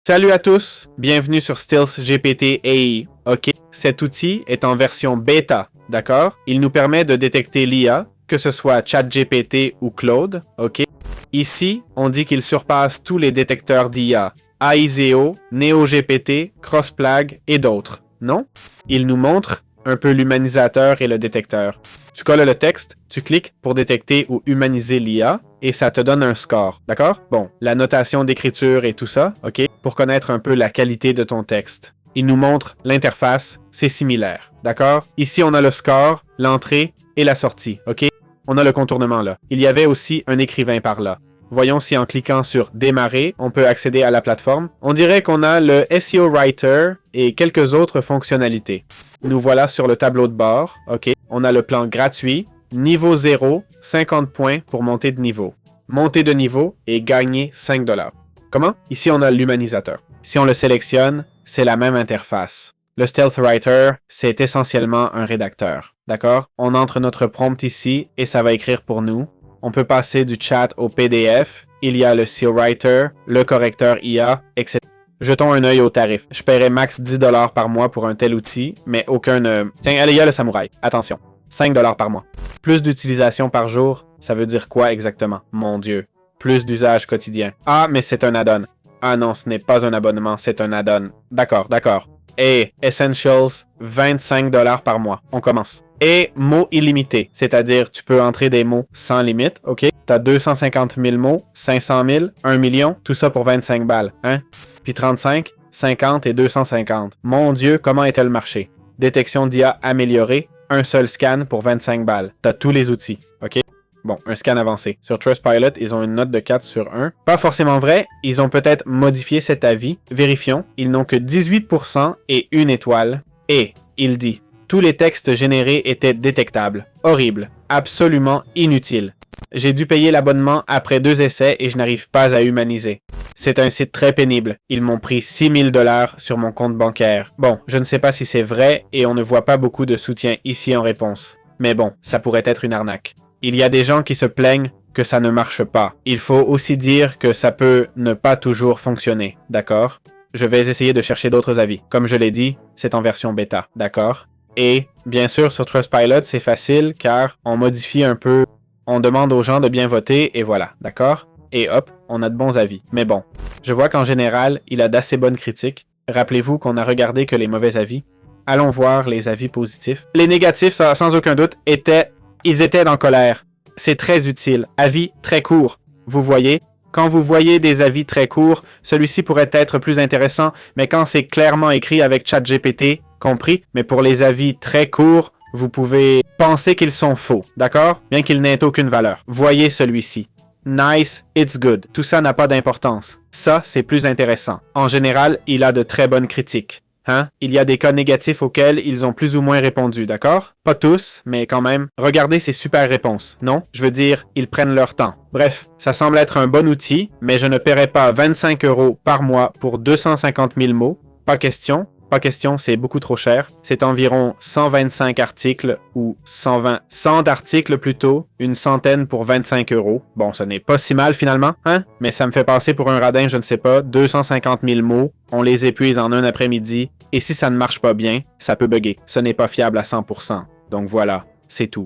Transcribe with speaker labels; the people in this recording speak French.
Speaker 1: Salut à tous, bienvenue sur Stills GPT AI. Ok, cet outil est en version bêta, d'accord? Il nous permet de détecter l'IA, que ce soit ChatGPT ou Claude, ok? Ici, on dit qu'il surpasse tous les détecteurs d'IA, Aizeo, NeoGPT, CrossPlag et d'autres, non? Il nous montre un peu l'humanisateur et le détecteur. Tu colles le texte, tu cliques pour détecter ou humaniser l'IA et ça te donne un score, d'accord? Bon, la notation d'écriture et tout ça, ok? Pour connaître un peu la qualité de ton texte. Il nous montre l'interface, c'est similaire, d'accord? Ici, on a le score, l'entrée et la sortie, ok? On a le contournement là. Il y avait aussi un écrivain par là. Voyons si en cliquant sur Démarrer, on peut accéder à la plateforme. On dirait qu'on a le SEO Writer et quelques autres fonctionnalités. Nous voilà sur le tableau de bord. OK. On a le plan gratuit, niveau 0, 50 points pour monter de niveau. Monter de niveau et gagner 5 $. Comment? Ici, on a l'humanisateur. Si on le sélectionne, c'est la même interface. Le Stealth Writer, c'est essentiellement un rédacteur. D'accord? On entre notre prompt ici et ça va écrire pour nous. On peut passer du chat au PDF. Il y a le SEO Writer, le correcteur IA, etc. Jetons un œil au tarif. Je paierais max 10 $ par mois pour un tel outil, mais aucun... Tiens, allez, il y a le samouraï. Attention, 5 $ par mois. Plus d'utilisation par jour, ça veut dire quoi exactement? Mon Dieu. Plus d'usage quotidien. Ah, mais c'est un add-on. Ah non, ce n'est pas un abonnement, c'est un add-on. D'accord. Et Essentials, 25 $ par mois. On commence. Et mots illimités, c'est-à-dire tu peux entrer des mots sans limite, ok? T'as 250 000 mots, 500 000, 1 million, tout ça pour 25 $, hein? Puis 35, 50 et 250. Mon Dieu, comment était le marché? Détection d'IA améliorée, un seul scan pour 25 $. T'as tous les outils, ok? Bon, un scan avancé. Sur Trustpilot, ils ont une note de 4 sur 1. Pas forcément vrai, ils ont peut-être modifié cet avis. Vérifions, ils n'ont que 18% et 1 étoile. Et, il dit, tous les textes générés étaient détectables. Horrible. Absolument inutile. J'ai dû payer l'abonnement après 2 essais et je n'arrive pas à humaniser. C'est un site très pénible. Ils m'ont pris 6 000 $ sur mon compte bancaire. Bon, je ne sais pas si c'est vrai et on ne voit pas beaucoup de soutien ici en réponse. Mais bon, ça pourrait être une arnaque. Il y a des gens qui se plaignent que ça ne marche pas. Il faut aussi dire que ça peut ne pas toujours fonctionner, d'accord? Je vais essayer de chercher d'autres avis. Comme je l'ai dit, c'est en version bêta, d'accord? Et, bien sûr, sur Trustpilot, c'est facile car on modifie un peu, on demande aux gens de bien voter et voilà, d'accord? Et hop, on a de bons avis. Mais bon, je vois qu'en général, il a d'assez bonnes critiques. Rappelez-vous qu'on a regardé que les mauvais avis. Allons voir les avis positifs. Les négatifs, ça, sans aucun doute, ils étaient en colère. C'est très utile. Avis très court. Vous voyez? Quand vous voyez des avis très courts, celui-ci pourrait être plus intéressant, mais quand c'est clairement écrit avec ChatGPT, compris, mais pour les avis très courts, vous pouvez penser qu'ils sont faux, d'accord? Bien qu'ils n'aient aucune valeur. Voyez celui-ci. Nice, it's good. Tout ça n'a pas d'importance. Ça, c'est plus intéressant. En général, il a de très bonnes critiques. Hein? Il y a des cas négatifs auxquels ils ont plus ou moins répondu, d'accord? Pas tous, mais quand même. Regardez ces super réponses, non? Je veux dire, ils prennent leur temps. Bref, ça semble être un bon outil, mais je ne paierai pas 25 € par mois pour 250 000 mots. Pas question. Pas question, c'est beaucoup trop cher. C'est environ 125 articles, ou 100 d'articles plutôt, une centaine pour 25 €. Bon, ce n'est pas si mal finalement, hein? Mais ça me fait passer pour un radin, je ne sais pas, 250 000 mots, on les épuise en un après-midi, et si ça ne marche pas bien, ça peut bugger. Ce n'est pas fiable à 100%. Donc voilà, c'est tout.